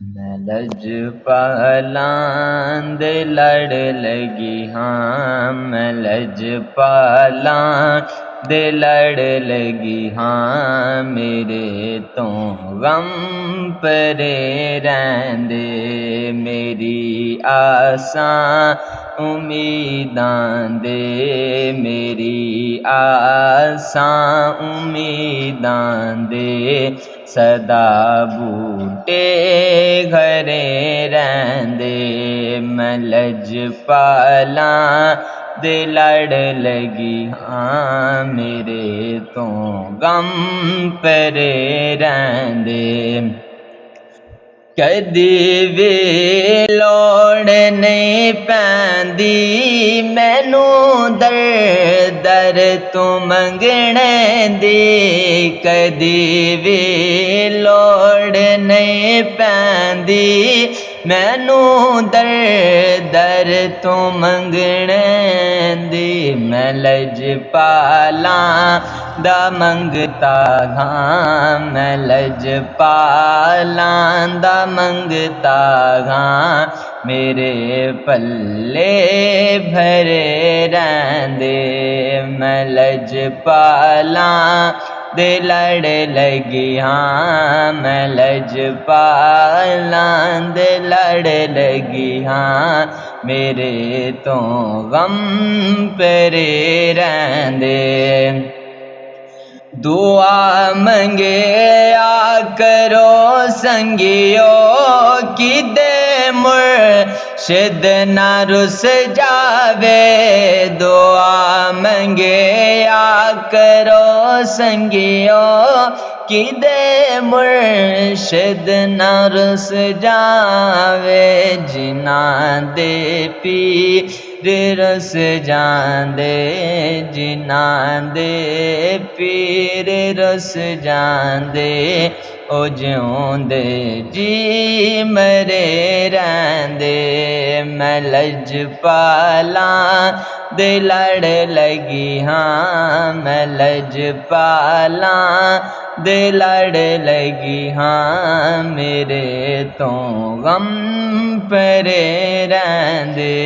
मैं लजपालां दे लड़ लगी हाँ, मैं लजपालां दे लड़ लगी हाँ, मेरे तो गम परे रैंदे, मेरी आसां उम्मीदां दे, मेरी आसां उम्मीदां दे, सदा बूटे घरे रैंदे, मैं लजपालां दे लड़ लगी हाँ, मेरे तो गम परे रैंदे। कदी भी लोड़ नहीं पैंदी मैनू दर दर तू मंगने दी, कदी भी लोड़ नहीं पैंदी मैनू दर दर तू मंगने दी, मैं लजपालां दा मंगता हाँ, मैं लजपालां दा मंगता हाँ, मेरे पल्ले भरे रैंदे, मैं लजपालां दे लड़ लगी हाँ, मैं लजपालां दे लड़ लगी हाँ, मेरे तो गम परे रैंदे। दुआ मंगे आ करो संगियो किदे मुर्शिद ना रुस जावे, दुआ मंगे आ करो संगियो किदे मुर्शिद ना रुस जावे, जिन्हां दे पीर रुस जांदे, जिन्हां दे पीर रुस जांदे, ओ जिउंदे जी मरे रैंदे, मैं लजपालां दे लड़ लगी हाँ, मैं लजपालां दे लड़ लगी हाँ, मेरे तो गम परे रैंदे।